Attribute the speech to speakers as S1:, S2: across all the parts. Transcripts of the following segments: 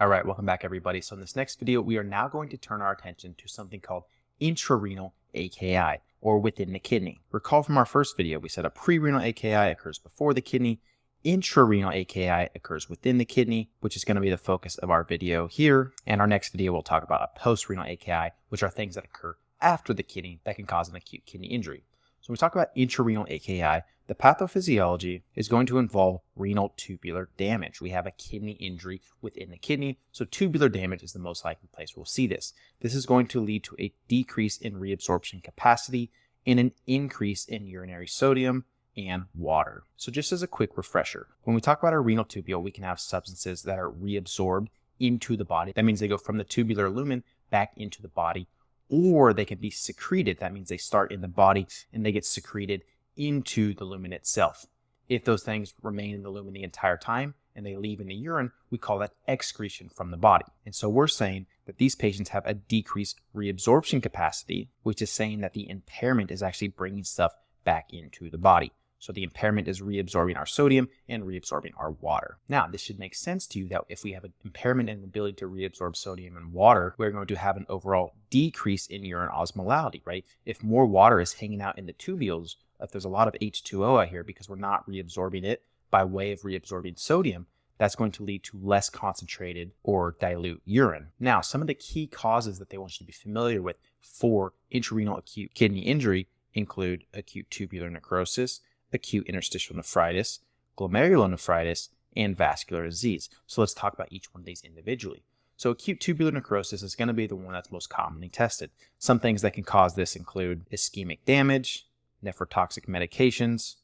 S1: All right, welcome back everybody. So in this next video, we are now going to turn our attention to something called intrarenal AKI, or within the kidney. Recall from our first video, we said a prerenal AKI occurs before the kidney, intrarenal AKI occurs within the kidney, which is going to be the focus of our video here. And our next video, we'll talk about a postrenal AKI, which are things that occur after the kidney that can cause an acute kidney injury. So when we talk about intrarenal AKI, the pathophysiology is going to involve renal tubular damage. We have a kidney injury within the kidney, so tubular damage is the most likely place we'll see this. This is going to lead to a decrease in reabsorption capacity and an increase in urinary sodium and water. So just as a quick refresher, when we talk about a renal tubule, we can have substances that are reabsorbed into the body. That means they go from the tubular lumen back into the body, or they can be secreted. That means they start in the body and they get secreted into the lumen itself. If those things remain in the lumen the entire time and they leave in the urine, we call that excretion from the body. And so we're saying that these patients have a decreased reabsorption capacity, which is saying that the impairment is actually bringing stuff back into the body. So the impairment is reabsorbing our sodium and reabsorbing our water. Now, this should make sense to you that if we have an impairment in the ability to reabsorb sodium and water, we're going to have an overall decrease in urine osmolality, right? If more water is hanging out in the tubules, if there's a lot of H2O out here because we're not reabsorbing it by way of reabsorbing sodium, that's going to lead to less concentrated or dilute urine. Now, some of the key causes that they want you to be familiar with for intrarenal acute kidney injury include acute tubular necrosis, acute interstitial nephritis, glomerulonephritis, and vascular disease. So let's talk about each one of these individually. So acute tubular necrosis is going to be the one that's most commonly tested. Some things that can cause this include ischemic damage, nephrotoxic medications,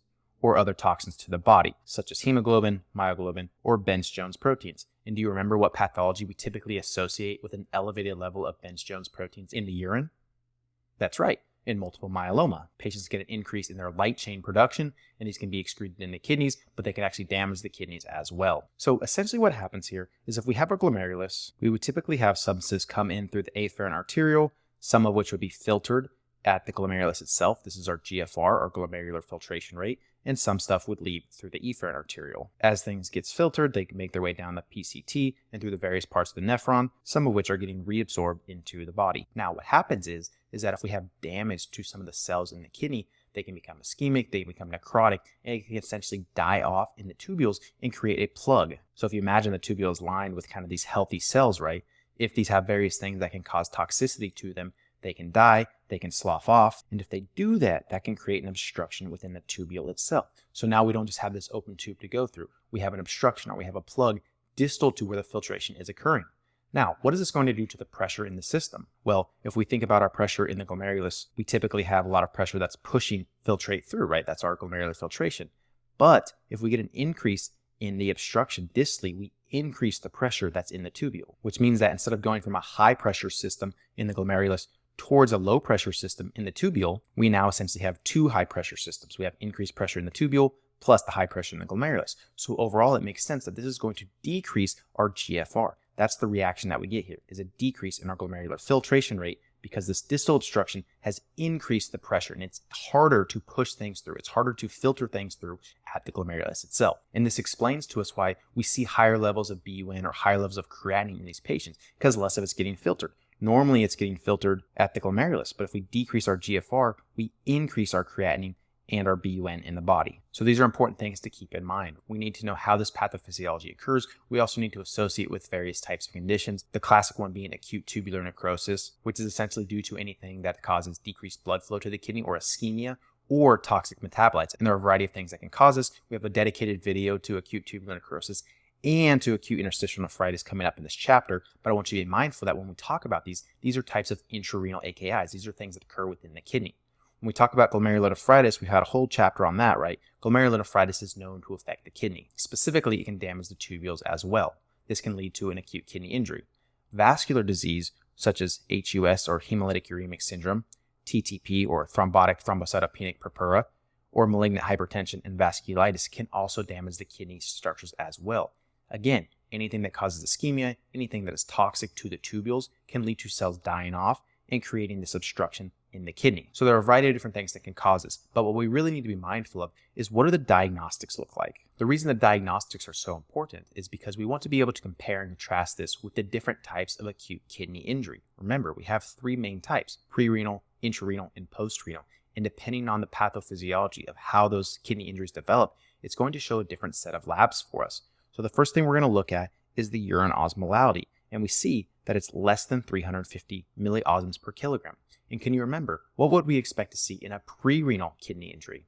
S1: or other toxins to the body, such as hemoglobin, myoglobin, or Bence-Jones proteins. And do you remember what pathology we typically associate with an elevated level of Bence-Jones proteins in the urine? That's right. In multiple myeloma, patients get an increase in their light chain production, and these can be excreted in the kidneys, but they can actually damage the kidneys as well. So essentially what happens here is if we have a glomerulus, we would typically have substances come in through the afferent arteriole, some of which would be filtered at the glomerulus itself. This is our GFR, or glomerular filtration rate, and some stuff would leave through the efferent arteriole. As things gets filtered, they can make their way down the PCT and through the various parts of the nephron, some of which are getting reabsorbed into the body. Now what happens is that if we have damage to some of the cells in the kidney, they can become ischemic, they can become necrotic, and it can essentially die off in the tubules and create a plug. So if you imagine the tubule is lined with kind of these healthy cells, right? If these have various things that can cause toxicity to them, they can die, they can slough off, and if they do that, that can create an obstruction within the tubule itself. So now we don't just have this open tube to go through. We have an obstruction, or we have a plug distal to where the filtration is occurring. Now, what is this going to do to the pressure in the system? Well, if we think about our pressure in the glomerulus, we typically have a lot of pressure that's pushing filtrate through, right? That's our glomerular filtration. But if we get an increase in the obstruction distally, we increase the pressure that's in the tubule, which means that instead of going from a high pressure system in the glomerulus towards a low pressure system in the tubule, we now essentially have two high pressure systems. We have increased pressure in the tubule plus the high pressure in the glomerulus. So overall, it makes sense that this is going to decrease our GFR. That's the reaction that we get here, is a decrease in our glomerular filtration rate because this distal obstruction has increased the pressure and it's harder to push things through. It's harder to filter things through at the glomerulus itself. And this explains to us why we see higher levels of BUN or higher levels of creatinine in these patients, because less of it's getting filtered. Normally it's getting filtered at the glomerulus, but if we decrease our GFR, we increase our creatinine and our BUN in the body. So these are important things to keep in mind. We need to know how this pathophysiology occurs. We also need to associate with various types of conditions. The classic one being acute tubular necrosis, which is essentially due to anything that causes decreased blood flow to the kidney or ischemia or toxic metabolites. And there are a variety of things that can cause this. We have a dedicated video to acute tubular necrosis and to acute interstitial nephritis coming up in this chapter, but I want you to be mindful that when we talk about these are types of intrarenal AKIs. These are things that occur within the kidney. When we talk about glomerulonephritis, we had a whole chapter on that, right? Glomerulonephritis is known to affect the kidney. Specifically, it can damage the tubules as well. This can lead to an acute kidney injury. Vascular disease, such as HUS or hemolytic uremic syndrome, TTP or thrombotic thrombocytopenic purpura, or malignant hypertension and vasculitis can also damage the kidney structures as well. Again, anything that causes ischemia, anything that is toxic to the tubules can lead to cells dying off and creating this obstruction in the kidney. So there are a variety of different things that can cause this, but what we really need to be mindful of is what do the diagnostics look like? The reason the diagnostics are so important is because we want to be able to compare and contrast this with the different types of acute kidney injury. Remember, we have three main types: pre-renal, intrarenal, and post-renal. And depending on the pathophysiology of how those kidney injuries develop, it's going to show a different set of labs for us. So the first thing we're going to look at is the urine osmolality, and we see that it's less than 350 milliosms per kilogram. And can you remember, what would we expect to see in a pre-renal kidney injury?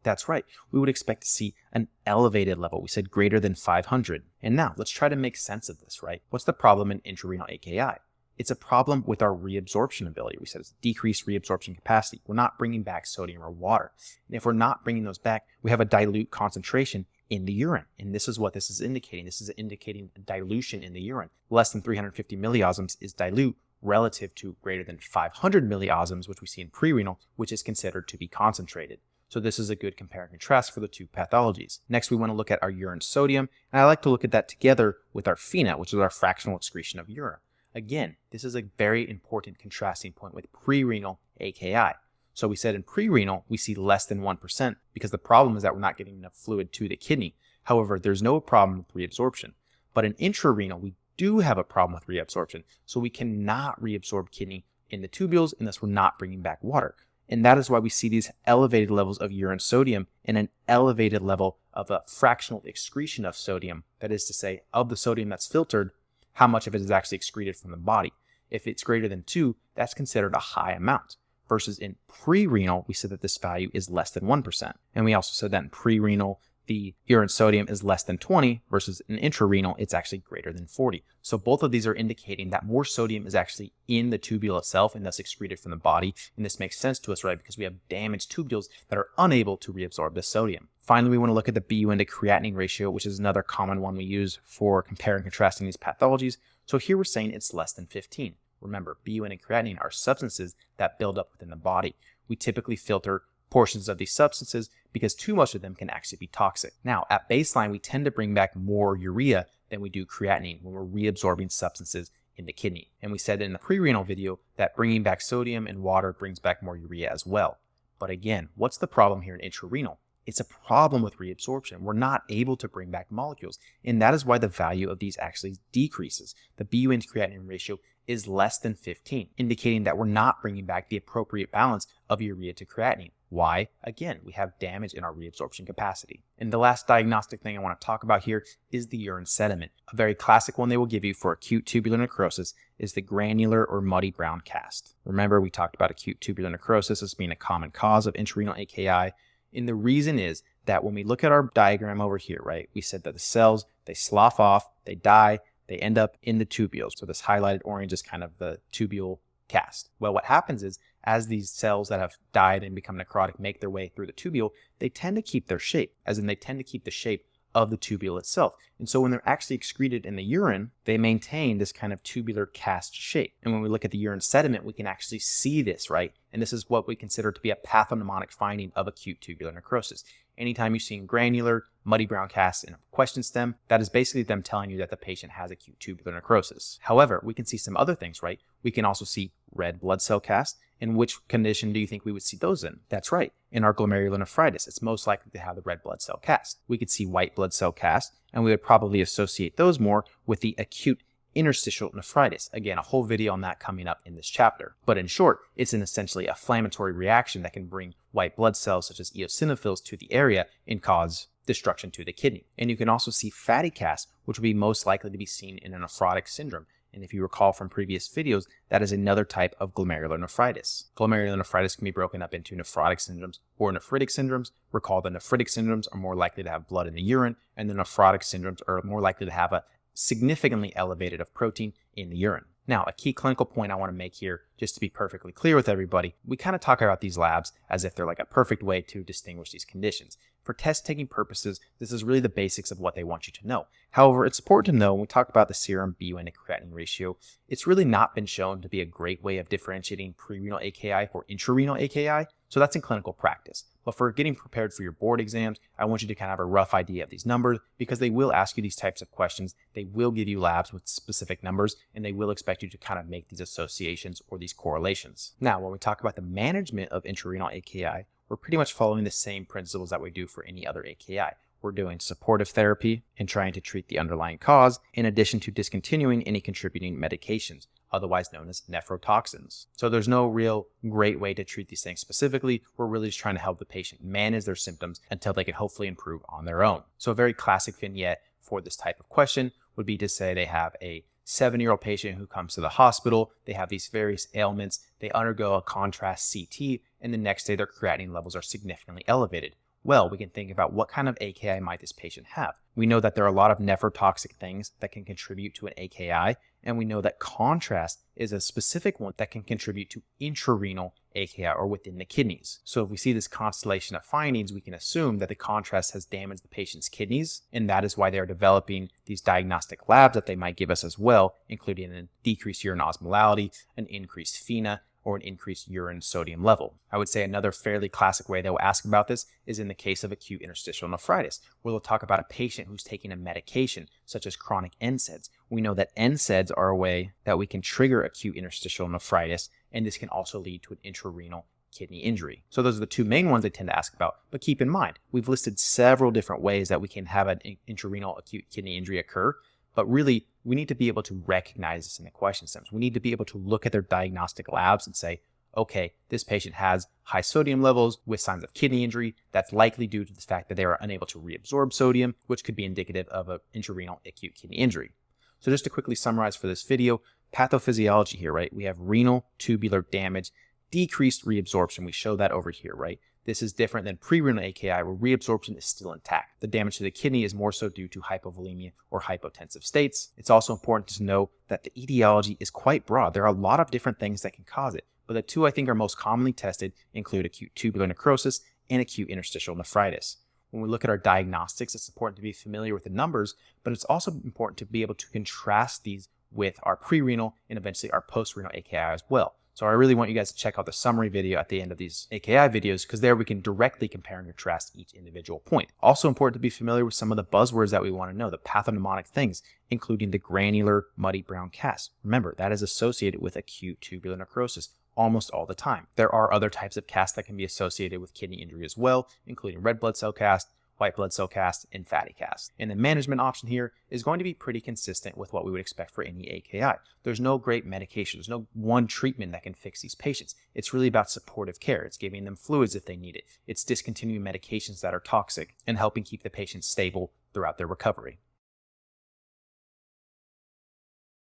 S1: That's right, we would expect to see an elevated level. We said greater than 500. And now let's try to make sense of this, right? What's the problem in intrarenal AKI? It's a problem with our reabsorption ability. We said it's decreased reabsorption capacity. We're not bringing back sodium or water. And if we're not bringing those back, we have a dilute concentration in the urine. And this is what this is indicating. This is indicating a dilution in the urine. Less than 350 milliosms is dilute relative to greater than 500 milliosms, which we see in pre-renal, which is considered to be concentrated. So this is a good compare and contrast for the two pathologies. Next, we want to look at our urine sodium, and I like to look at that together with our FeNAT, which is our fractional excretion of urine. Again, this is a very important contrasting point with pre-renal AKI. So we said in pre-renal, we see less than 1% because the problem is that we're not getting enough fluid to the kidney. However, there's no problem with reabsorption. But in intrarenal, we do have a problem with reabsorption. So we cannot reabsorb kidney in the tubules unless we're not bringing back water. And that is why we see these elevated levels of urine sodium and an elevated level of a fractional excretion of sodium. That is to say, of the sodium that's filtered, how much of it is actually excreted from the body. If it's greater than 2, that's considered a high amount. Versus in pre-renal, we said that this value is less than 1%. And we also said that in pre-renal, the urine sodium is less than 20 versus in intrarenal, it's actually greater than 40. So both of these are indicating that more sodium is actually in the tubule itself and thus excreted from the body. And this makes sense to us, right? Because we have damaged tubules that are unable to reabsorb this sodium. Finally, we want to look at the BUN to creatinine ratio, which is another common one we use for comparing and contrasting these pathologies. So here we're saying it's less than 15. Remember, BUN and creatinine are substances that build up within the body. We typically filter portions of these substances because too much of them can actually be toxic. Now, at baseline, we tend to bring back more urea than we do creatinine when we're reabsorbing substances in the kidney. And we said in the pre-renal video that bringing back sodium and water brings back more urea as well. But again, what's the problem here in intrarenal? It's a problem with reabsorption. We're not able to bring back molecules, and that is why the value of these actually decreases. The BUN to creatinine ratio is less than 15, indicating that we're not bringing back the appropriate balance of urea to creatinine. Why? Again, we have damage in our reabsorption capacity. And the last diagnostic thing I want to talk about here is the urine sediment. A very classic one they will give you for acute tubular necrosis is the granular or muddy brown cast. Remember, we talked about acute tubular necrosis as being a common cause of intrarenal AKI. And the reason is that when we look at our diagram over here, right, we said that the cells, they slough off, they die, they end up in the tubules. So this highlighted orange is kind of the tubule cast. Well, what happens is as these cells that have died and become necrotic make their way through the tubule, they tend to keep their shape, as in they tend to keep the shape of the tubule itself. And so when they're actually excreted in the urine, they maintain this kind of tubular cast shape. And when we look at the urine sediment, we can actually see this, right? And this is what we consider to be a pathognomonic finding of acute tubular necrosis. Anytime you're seeing granular, muddy brown cast in a question stem, that is basically them telling you that the patient has acute tubular necrosis. However, we can see some other things, right? We can also see red blood cell cast. In which condition do you think we would see those in? That's right. In our glomerulonephritis, it's most likely to have the red blood cell cast. We could see white blood cell cast, and we would probably associate those more with the acute interstitial nephritis. Again, a whole video on that coming up in this chapter. But in short, it's an essentially inflammatory reaction that can bring white blood cells such as eosinophils to the area and cause destruction to the kidney. And you can also see fatty cast, which would be most likely to be seen in a nephrotic syndrome. And if you recall from previous videos, that is another type of glomerulonephritis. Glomerulonephritis can be broken up into nephrotic syndromes or nephritic syndromes. Recall the nephritic syndromes are more likely to have blood in the urine, and the nephrotic syndromes are more likely to have a significantly elevated of protein in the urine. Now, a key clinical point I want to make here, just to be perfectly clear with everybody, we kind of talk about these labs as if they're like a perfect way to distinguish these conditions. For test-taking purposes, this is really the basics of what they want you to know. However, it's important to know when we talk about the serum BUN to creatinine ratio, it's really not been shown to be a great way of differentiating prerenal AKI or intrarenal AKI, so that's in clinical practice. But for getting prepared for your board exams, I want you to kind of have a rough idea of these numbers because they will ask you these types of questions. They will give you labs with specific numbers, and they will expect you to kind of make these associations or these correlations. Now, when we talk about the management of intrarenal AKI, we're pretty much following the same principles that we do for any other AKI. We're doing supportive therapy and trying to treat the underlying cause, in addition to discontinuing any contributing medications, otherwise known as nephrotoxins. So there's no real great way to treat these things specifically. We're really just trying to help the patient manage their symptoms until they can hopefully improve on their own. So a very classic vignette for this type of question would be to say they have a 7-year-old patient who comes to the hospital, they have these various ailments, they undergo a contrast CT, and the next day their creatinine levels are significantly elevated. Well, we can think about what kind of AKI might this patient have. We know that there are a lot of nephrotoxic things that can contribute to an AKI, and we know that contrast is a specific one that can contribute to intrarenal AKI or within the kidneys. So if we see this constellation of findings, we can assume that the contrast has damaged the patient's kidneys, and that is why they are developing these diagnostic labs that they might give us as well, including a decreased urine osmolality, an increased FeNA, or an increased urine sodium level. I would say another fairly classic way they will ask about this is in the case of acute interstitial nephritis, where they'll talk about a patient who's taking a medication such as chronic NSAIDs. We know that NSAIDs are a way that we can trigger acute interstitial nephritis, and this can also lead to an intrarenal kidney injury. So those are the two main ones they tend to ask about. But keep in mind, we've listed several different ways that we can have an intrarenal acute kidney injury occur, but really, we need to be able to recognize this in the question stems. We need to be able to look at their diagnostic labs and say, okay, this patient has high sodium levels with signs of kidney injury. That's likely due to the fact that they are unable to reabsorb sodium, which could be indicative of an intrarenal acute kidney injury. So just to quickly summarize for this video, pathophysiology here, right? We have renal tubular damage, decreased reabsorption. We show that over here, right? This is different than prerenal AKI where reabsorption is still intact. The damage to the kidney is more so due to hypovolemia or hypotensive states. It's also important to know that the etiology is quite broad. There are a lot of different things that can cause it, but the two I think are most commonly tested include acute tubular necrosis and acute interstitial nephritis. When we look at our diagnostics, it's important to be familiar with the numbers, but it's also important to be able to contrast these with our prerenal and eventually our postrenal AKI as well. So I really want you guys to check out the summary video at the end of these AKI videos because there we can directly compare and contrast each individual point. Also important to be familiar with some of the buzzwords that we want to know, the pathognomonic things, including the granular muddy brown cast. Remember, that is associated with acute tubular necrosis almost all the time. There are other types of cast that can be associated with kidney injury as well, including red blood cell cast, white blood cell cast, and fatty cast. And the management option here is going to be pretty consistent with what we would expect for any AKI. There's no great medication. There's no one treatment that can fix these patients. It's really about supportive care. It's giving them fluids if they need it. It's discontinuing medications that are toxic and helping keep the patient stable throughout their recovery.